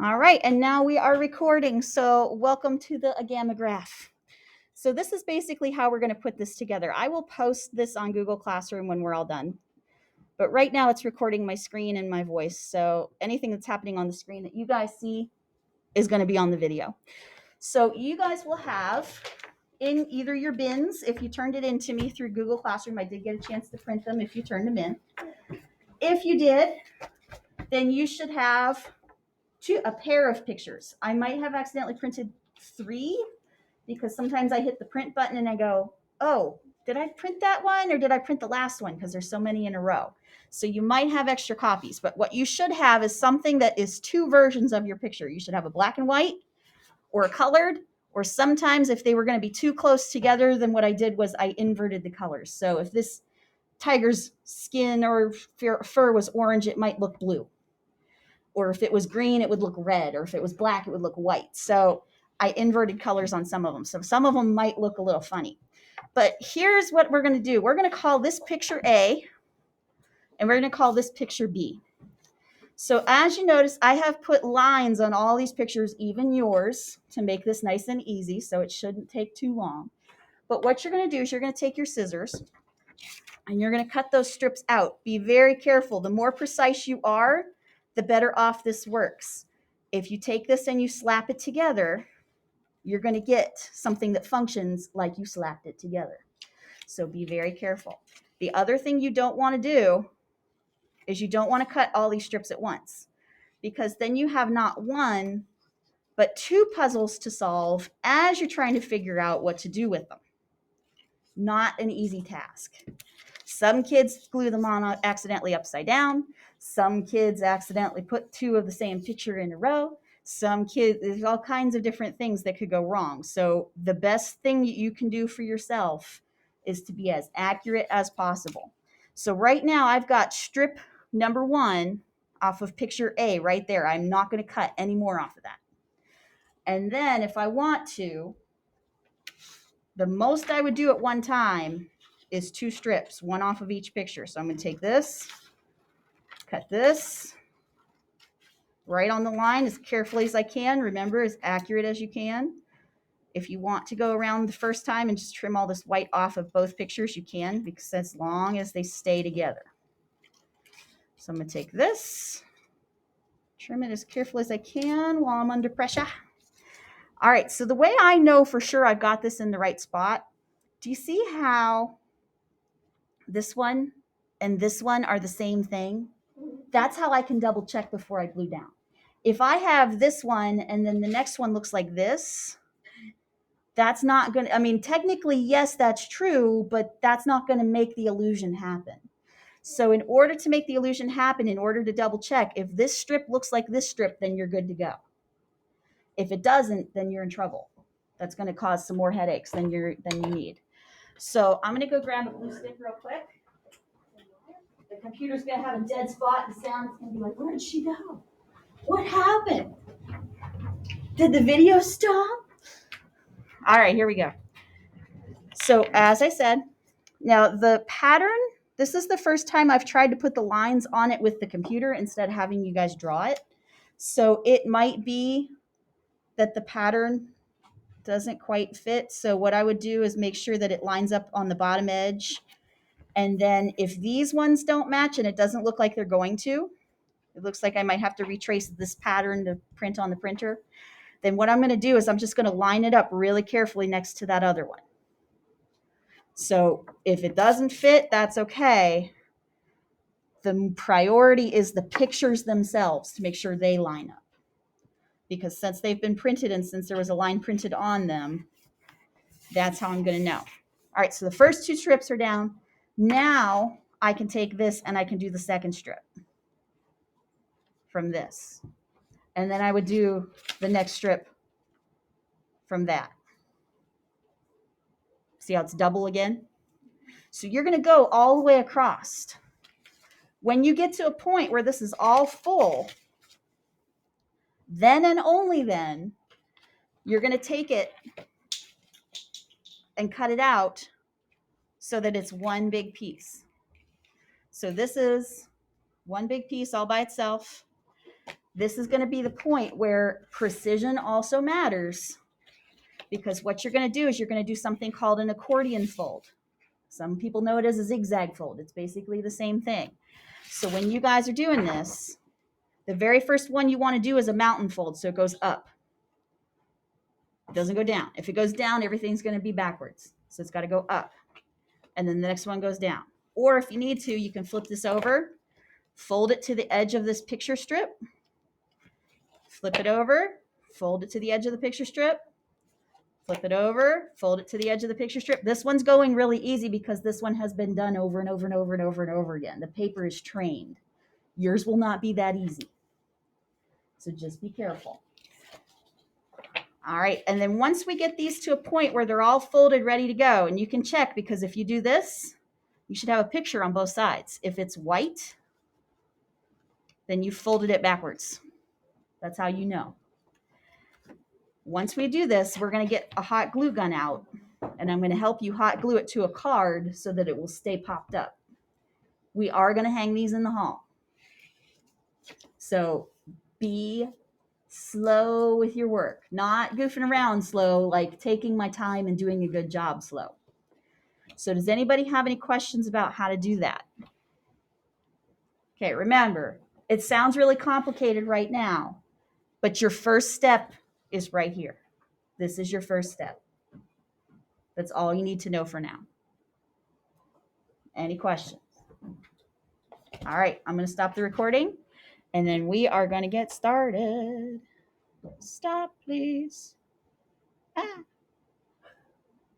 All right, and now we are recording. So welcome to the Agamagraph. So this is basically how we're going to put this together. I will post this on Google Classroom when we're all done. But right now it's recording my screen and my voice. So anything that's happening on the screen that you guys see is going to be on the video. So you guys will have in either your bins, if you turned it in to me through Google Classroom, I did get a chance to print them if you turned them in. If you did, then you should have a pair of pictures. I might have accidentally printed 3 because sometimes I hit the print button and I go, oh, did I print that one or did I print the last one? Because there's so many in a row. So you might have extra copies, but what you should have is something that is 2 versions of your picture. You should have a black and white or a colored, or sometimes if they were going to be too close together, then what I did was I inverted the colors. So if this tiger's skin or fur was orange, it might look blue. Or if it was green, it would look red. Or if it was black, it would look white. So I inverted colors on some of them. So some of them might look a little funny. But here's what we're going to do. We're going to call this picture A, and we're going to call this picture B. So as you notice, I have put lines on all these pictures, even yours, to make this nice and easy, so it shouldn't take too long. But what you're going to do is you're going to take your scissors, and you're going to cut those strips out. Be very careful. The more precise you are, the better off this works. If you take this and you slap it together, you're going to get something that functions like you slapped it together. So be very careful. The other thing you don't want to do is you don't want to cut all these strips at once, because then you have not one, but 2 puzzles to solve as you're trying to figure out what to do with them. Not an easy task. Some kids glue them on accidentally upside down. Some kids accidentally put 2 of the same picture in a row. Some kids, there's all kinds of different things that could go wrong. So the best thing you can do for yourself is to be as accurate as possible. So right now I've got strip number 1 off of picture A right there. I'm not going to cut any more off of that. And then if I want to, the most I would do at one time is 2 strips, 1 off of each picture. So I'm going to take this, cut this right on the line as carefully as I can. Remember, as accurate as you can. If you want to go around the first time and just trim all this white off of both pictures, you can, because as long as they stay together. So I'm going to take this, trim it as carefully as I can while I'm under pressure. All right, so the way I know for sure I've got this in the right spot, do you see how this one and this one are the same thing? That's how I can double check before I glue down. If I have this one and then the next one looks like this, that's not going to, I mean, technically, yes, that's true, but that's not going to make the illusion happen. So in order to make the illusion happen, in order to double check, if this strip looks like this strip, then you're good to go. If it doesn't, then you're in trouble. That's going to cause some more headaches than you need. So I'm going to go grab a glue stick real quick. The computer's going to have a dead spot and sound is going to be like, where did she go? What happened? Did the video stop? All right, here we go. So as I said, now the pattern, this is the first time I've tried to put the lines on it with the computer instead of having you guys draw it. So it might be that the pattern doesn't quite fit. So what I would do is make sure that it lines up on the bottom edge. And then if these ones don't match and it doesn't look like they're going to, it looks like I might have to retrace this pattern to print on the printer, then what I'm going to do is I'm just going to line it up really carefully next to that other one. So if it doesn't fit, that's okay. The priority is the pictures themselves to make sure they line up. Because since they've been printed and since there was a line printed on them, that's how I'm going to know. All right, so the first 2 strips are down. Now I can take this and I can do the second strip from this. And then I would do the next strip from that. See how it's double again? So you're going to go all the way across. When you get to a point where this is all full, then and only then, you're going to take it and cut it out so that it's one big piece. So this is one big piece all by itself. This is going to be the point where precision also matters, because what you're going to do is you're going to do something called an accordion fold. Some people know it as a zigzag fold. It's basically the same thing. So when you guys are doing this, the very first one you want to do is a mountain fold. So it goes up. It doesn't go down. If it goes down, everything's going to be backwards. So it's got to go up. And then the next one goes down. Or if you need to, you can flip this over, fold it to the edge of this picture strip, flip it over, fold it to the edge of the picture strip, flip it over, fold it to the edge of the picture strip. This one's going really easy because this one has been done over and over and over and over and over again. The paper is trained. Yours will not be that easy. So just be careful. All right, and then once we get these to a point where they're all folded, ready to go, and you can check, because if you do this, you should have a picture on both sides. If it's white, then you folded it backwards. That's how you know. Once we do this, we're going to get a hot glue gun out, and I'm going to help you hot glue it to a card so that it will stay popped up. We are going to hang these in the hall. So be slow with your work, not goofing around slow, like taking my time and doing a good job slow. So does anybody have any questions about how to do that? Okay, remember, it sounds really complicated right now, but your first step is right here. This is your first step. That's all you need to know for now. Any questions? All right, I'm going to stop the recording, and then we are going to get started. Stop, please. Ah.